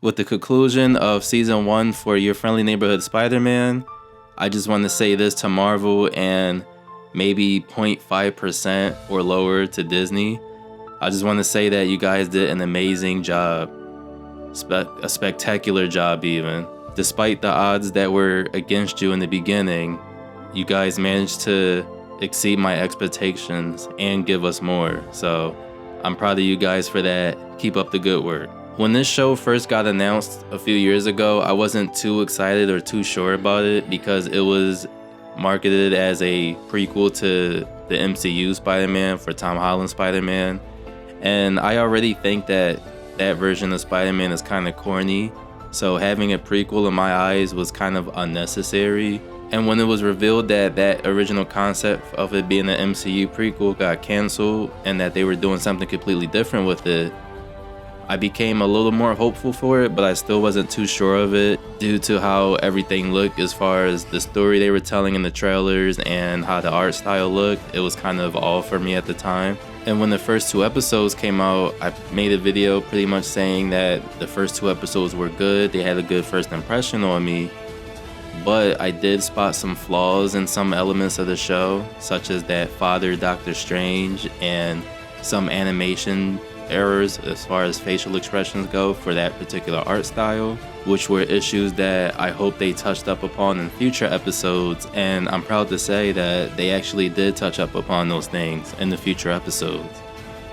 With the conclusion of Season 1 for Your Friendly Neighborhood Spider-Man, I just want to say this to Marvel and maybe 0.5% or lower to Disney. I just want to say that you guys did an amazing job. A spectacular job even. Despite the odds that were against you in the beginning, you guys managed to exceed my expectations and give us more. So I'm proud of you guys for that. Keep up the good work. When this show first got announced a few years ago, I wasn't too excited or too sure about it because it was marketed as a prequel to the MCU Spider-Man for Tom Holland Spider-Man. And I already think that version of Spider-Man is kind of corny. So having a prequel in my eyes was kind of unnecessary. And when it was revealed that that original concept of it being an MCU prequel got canceled and that they were doing something completely different with it, I became a little more hopeful for it, but I still wasn't too sure of it due to how everything looked as far as the story they were telling in the trailers and how the art style looked. It was kind of all for me at the time. And when the first 2 episodes came out, I made a video pretty much saying that the first 2 episodes were good. They had a good first impression on me. But I did spot some flaws in some elements of the show, such as that Father Doctor Strange and some animation errors as far as facial expressions go for that particular art style, which were issues that I hope they touched up upon in future episodes, and I'm proud to say that they actually did touch up upon those things in the future episodes.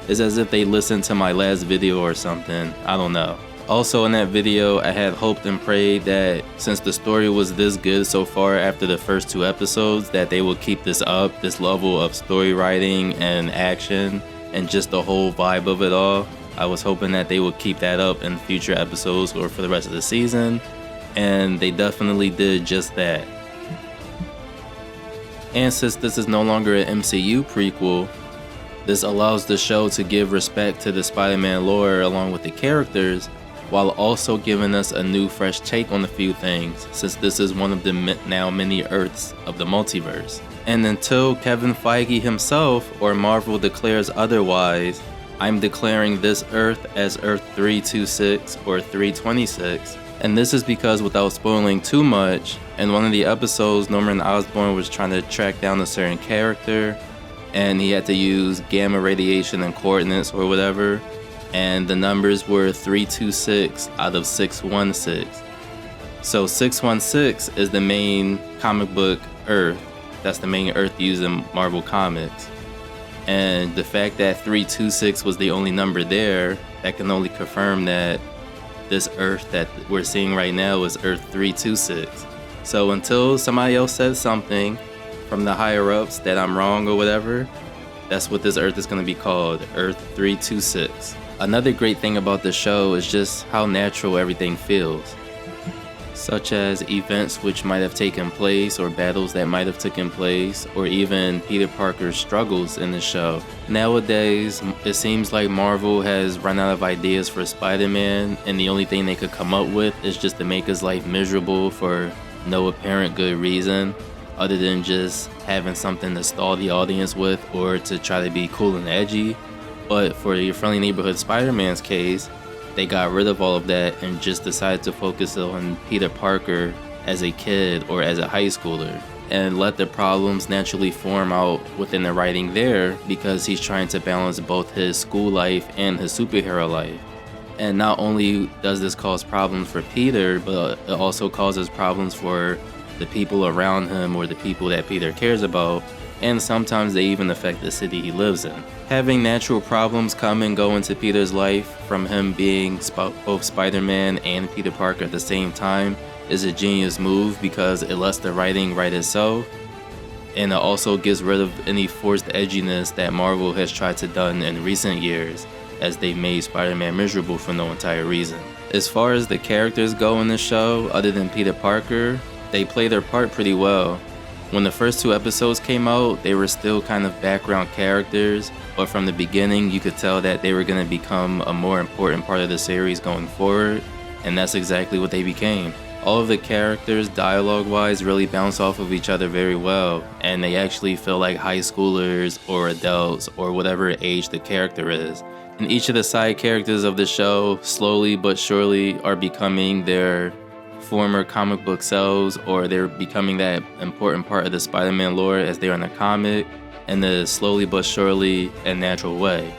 It's as if they listened to my last video or something, I don't know. Also in that video, I had hoped and prayed that since the story was this good so far after the first 2 episodes, that they would keep this up, this level of story writing and action, and just the whole vibe of it all. I was hoping that they would keep that up in future episodes or for the rest of the season, and they definitely did just that. And since this is no longer an MCU prequel, this allows the show to give respect to the Spider-Man lore along with the characters, while also giving us a new fresh take on a few things, since this is one of the now many Earths of the multiverse. And until Kevin Feige himself or Marvel declares otherwise, I'm declaring this Earth as Earth 326 or 326. And this is because, without spoiling too much, in one of the episodes, Norman Osborn was trying to track down a certain character, and he had to use gamma radiation and coordinates or whatever, and the numbers were 326 out of 616. So 616 is the main comic book Earth. That's the main Earth used in Marvel Comics. And the fact that 326 was the only number there, that can only confirm that this Earth that we're seeing right now is Earth 326. So until somebody else says something from the higher ups that I'm wrong or whatever, that's what this Earth is going to be called, Earth 326. Another great thing about the show is just how natural everything feels, such as events which might have taken place or battles that might have taken place, or even Peter Parker's struggles in the show. Nowadays, it seems like Marvel has run out of ideas for Spider-Man, and the only thing they could come up with is just to make his life miserable for no apparent good reason, other than just having something to stall the audience with or to try to be cool and edgy. But for Your Friendly Neighborhood Spider-Man's case, they got rid of all of that and just decided to focus on Peter Parker as a kid or as a high schooler, and let the problems naturally form out within the writing there, because he's trying to balance both his school life and his superhero life. And not only does this cause problems for Peter, but it also causes problems for the people around him or the people that Peter cares about, and sometimes they even affect the city he lives in. Having natural problems come and go into Peter's life, from him being both Spider-Man and Peter Parker at the same time, is a genius move because it lets the writing write itself, and it also gets rid of any forced edginess that Marvel has tried to done in recent years, as they've made Spider-Man miserable for no entire reason. As far as the characters go in the show, other than Peter Parker, they play their part pretty well. When the first 2 episodes came out, they were still kind of background characters, but from the beginning you could tell that they were going to become a more important part of the series going forward, and that's exactly what they became. All of the characters, dialogue-wise, really bounce off of each other very well, and they actually feel like high schoolers or adults or whatever age the character is. And each of the side characters of the show, slowly but surely, are becoming their former comic book selves, or they're becoming that important part of the Spider-Man lore as they are in the comic, in the slowly but surely and natural way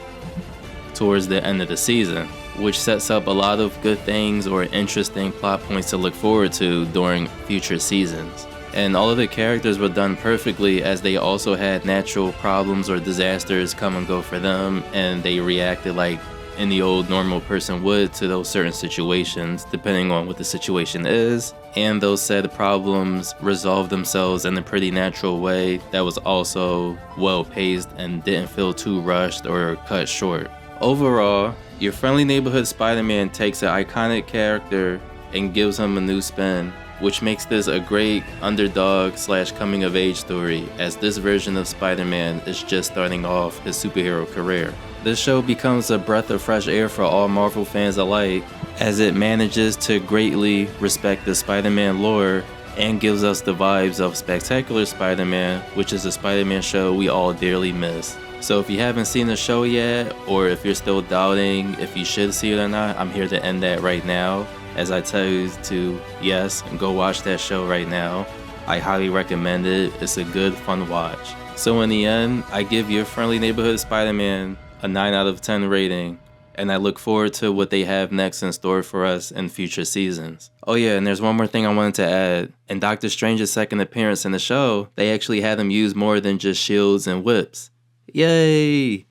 towards the end of the season, which sets up a lot of good things or interesting plot points to look forward to during future seasons. And all of the characters were done perfectly, as they also had natural problems or disasters come and go for them, and they reacted like any old normal person would to those certain situations, depending on what the situation is. And those said problems resolved themselves in a pretty natural way that was also well paced and didn't feel too rushed or cut short. Overall, your friendly neighborhood Spider-Man takes an iconic character and gives him a new spin, which makes this a great underdog / coming of age story, as this version of Spider-Man is just starting off his superhero career. This show becomes a breath of fresh air for all Marvel fans alike, as it manages to greatly respect the Spider-Man lore and gives us the vibes of Spectacular Spider-Man, which is a Spider-Man show we all dearly miss. So if you haven't seen the show yet, or if you're still doubting if you should see it or not, I'm here to end that right now, as I tell you to, yes, go watch that show right now. I highly recommend it. It's a good, fun watch. So in the end, I give Your Friendly Neighborhood Spider-Man a 9 out of 10 rating, and I look forward to what they have next in store for us in future seasons. Oh yeah, and there's one more thing I wanted to add. In Doctor Strange's second appearance in the show, they actually had him use more than just shields and whips. Yay!